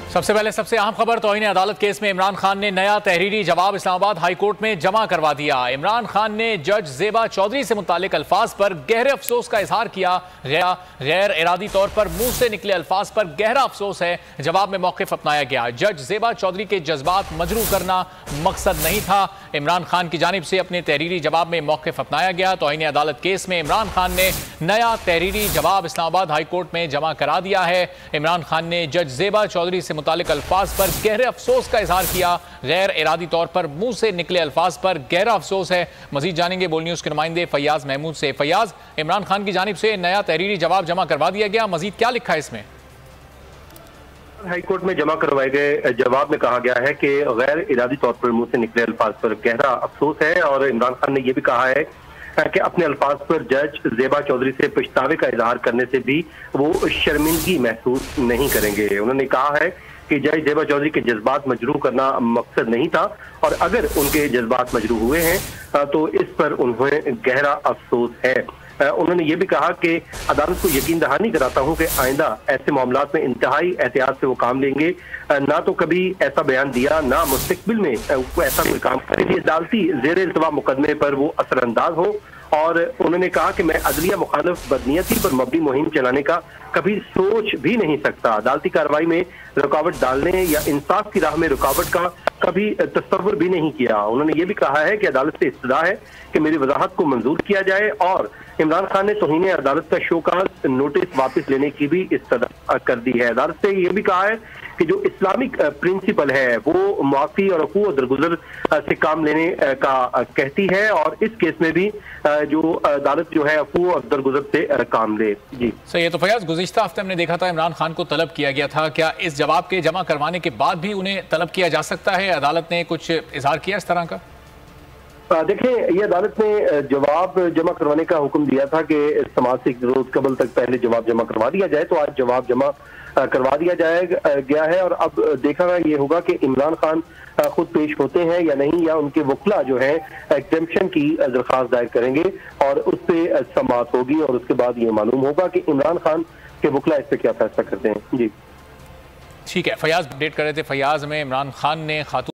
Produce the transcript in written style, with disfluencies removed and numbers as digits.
सबसे पहले सबसे अहम खबर तौहीन अदालत केस में इमरान खान ने नया तहरीरी जवाब इस्लामाबाद हाई कोर्ट में जमा करवा दिया। इमरान खान ने जज ज़ेबा चौधरी से मुतालिक अल्फाज पर गहरे अफसोस का इजहार किया। गैर इरादी तौर पर मुंह से निकले अल्फाज पर गहरा अफसोस है। जवाब में मौक़िफ़ अपनाया गया। जज ज़ेबा चौधरी के जज्बात मजरू करना मकसद नहीं था। इमरान खान की जानिब से अपने तहरीरी जवाब में मौक़िफ़ अपनाया गया। तौहीन अदालत केस में इमरान खान ने नया तहरीरी जवाब इस्लामाबाद हाई कोर्ट में जमा करा दिया है। इमरान खान ने जज ज़ेबा चौधरी से मुतालिक अल्फाज पर गहरे अफसोस का इजहार किया। गैर इरादी तौर पर मुंह से निकले अल्फाज पर गहरा अफसोस है। मजीद जानेंगे बोल न्यूज के नुमाइंदे फैयाज महमूद से। फैयाज, इमरान खान की जानिब से नया तहरीरी जवाब जमा करवा दिया गया, मजीद क्या लिखा है इसमें? हाईकोर्ट में जमा करवाए गए जवाब में कहा गया है कि गैर इरादी तौर पर मुंह से निकले अल्फाज पर गहरा अफसोस है और इमरान खान ने यह भी कहा है कि अपने अल्फाज पर जज ज़ेबा चौधरी से पछतावे का इजहार करने से भी वो शर्मिंदगी महसूस नहीं करेंगे। उन्होंने कहा है कि जज ज़ेबा चौधरी के जज्बात मजरूह करना मकसद नहीं था और अगर उनके जज्बात मजरूह हुए हैं तो इस पर उन्हें गहरा अफसोस है। उन्होंने ये भी कहा कि अदालत को यकीन दहानी कराता हूं कि आइंदा ऐसे मामलात में इंतहाई एहतियात से वो काम लेंगे। ना तो कभी ऐसा बयान दिया, ना मुस्तकबिल में वो ऐसा कोई काम करेंगे। अदालती ज़ेर इल्तवा मुकदमे पर वो असरअंदाज हो। और उन्होंने कहा कि मैं अदलिया मुखालिफ बदनीयती पर मबनी मुहिम चलाने का कभी सोच भी नहीं सकता। अदालती कार्रवाई में रुकावट डालने या इंसाफ की राह में रुकावट का कभी तस्वुर भी नहीं किया। उन्होंने ये भी कहा है कि अदालत से इस्तदा है कि मेरी वजाहत को मंजूर किया जाए और इमरान खान ने तौहीन अदालत का शोकाज नोटिस वापस लेने की भी इस्तदा कर दी है। अदालत से ये भी कहा है कि जो इस्लामिक प्रिंसिपल है वो माफी और अफू और दरगुजर से काम लेने का कहती है और इस केस में भी जो अदालत जो है अफू और दरगुजर से काम ले। जी सही है। तो फयाज, गुज़िश्ता हफ्ते हमने देखा था इमरान खान को तलब किया गया था, क्या इस जवाब के जमा करवाने के बाद भी उन्हें तलब किया जा सकता है? अदालत ने कुछ इजहार किया इस तरह का? देखें, ये अदालत ने जवाब जमा करवाने का हुक्म दिया था कि समाज से एक रोज कबल तक पहले जवाब जमा करवा दिया जाए, तो आज जवाब जमा करवा दिया गया है और अब देखा ये होगा कि इमरान खान खुद पेश होते हैं या नहीं, या उनके वकला जो है एग्जेम्पशन की दरख्वास्त दायर करेंगे और उस पर समाअत होगी और उसके बाद ये मालूम होगा कि इमरान खान के वकला इस पर क्या फैसला करते हैं। जी ठीक है, फयाज अपडेट कर रहे थे। फयाज में इमरान खान ने खातून